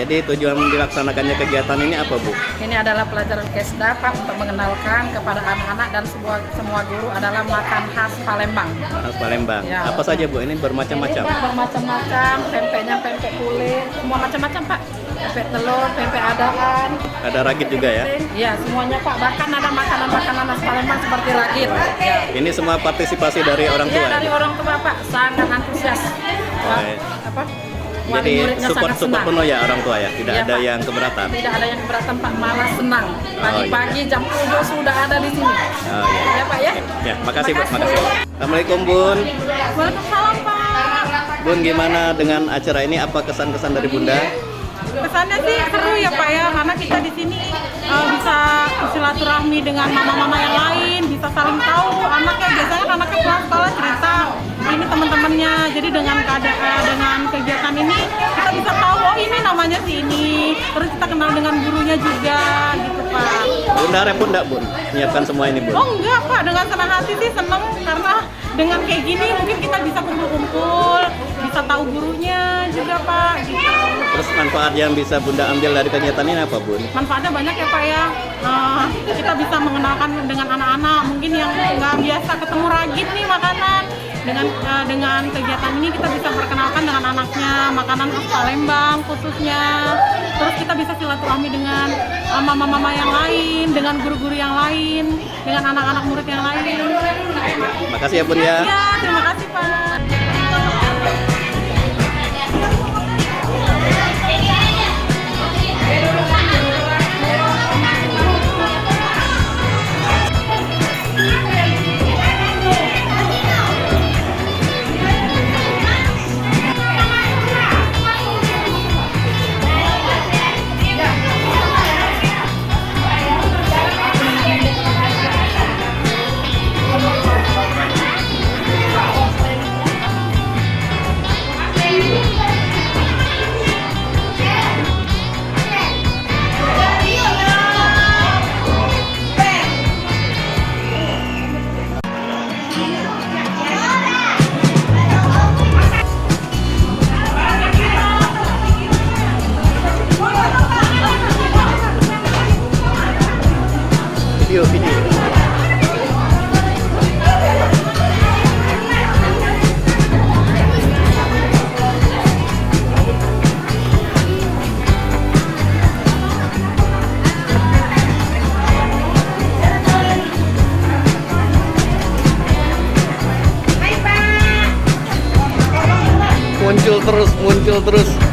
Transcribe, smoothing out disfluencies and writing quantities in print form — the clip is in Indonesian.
jadi tujuan dilaksanakannya kegiatan ini apa, Bu? Ini adalah pelajaran Kesda, Pak, untuk mengenalkan kepada anak-anak dan semua guru adalah makan khas Palembang. Khas Palembang. Ya. Apa saja, Bu? Ini bermacam-macam. Ini, Pak, bermacam-macam, pempeknya pempek kulit, semua macam-macam, Pak. Pempek telur, pempek adaan. Ada ragit juga ya? Iya, semuanya, Pak. Bahkan ada makanan-makanan khas Palembang seperti ragit. Ya. Ini semua partisipasi dari orang tua? Iya, dari orang tua, Pak. Sangat antusias. Baik. Apa? Jadi Murid-muridnya support sangat senang. penuh ya orang tua ya? Tidak Iya, ada Pak. yang keberatan? Tidak ada yang keberatan, Pak, malah senang. Pagi-pagi jam 7 sudah ada di sini. Oh, iya. Ya, Pak, ya? Ya, makasih, Bu. Makasih. Assalamualaikum, Bun. Waalaikumsalam, Pak. Bun, gimana dengan acara ini? Apa kesan-kesan dari Bunda? Kesannya sih seru ya Pak ya, karena kita di sini bisa silaturahmi dengan mama-mama yang lain, bisa saling tahu anaknya. Biasanya kan anaknya pulang sekolah cerita ini teman-temannya. Jadi dengan kegiatan ini kita bisa tahu oh ini namanya si ini. Terus kita kenal dengan gurunya juga gitu Pak. Bunda repot enggak, Bun? Menyiapkan semua ini, Bun? Oh enggak Pak, dengan senang hati sih seneng karena dengan kayak gini mungkin kita bisa kumpul-kumpul, bisa tahu gurunya juga Pak gitu. Terus manfaat yang bisa Bunda ambil dari kegiatan ini apa, Bun? Manfaatnya banyak ya Pak ya. Kita bisa mengenalkan dengan anak-anak mungkin yang nggak biasa ketemu ragit nih makanan. Dengan kegiatan ini kita bisa perkenalkan dengan anaknya makanan khas Palembang khususnya. Terus kita bisa silaturahmi dengan mama-mama yang lain, dengan guru-guru yang lain, dengan anak-anak murid yang lain. Makasih ya, Bun ya. Ya, terima kasih Pak. Video. Muncul terus.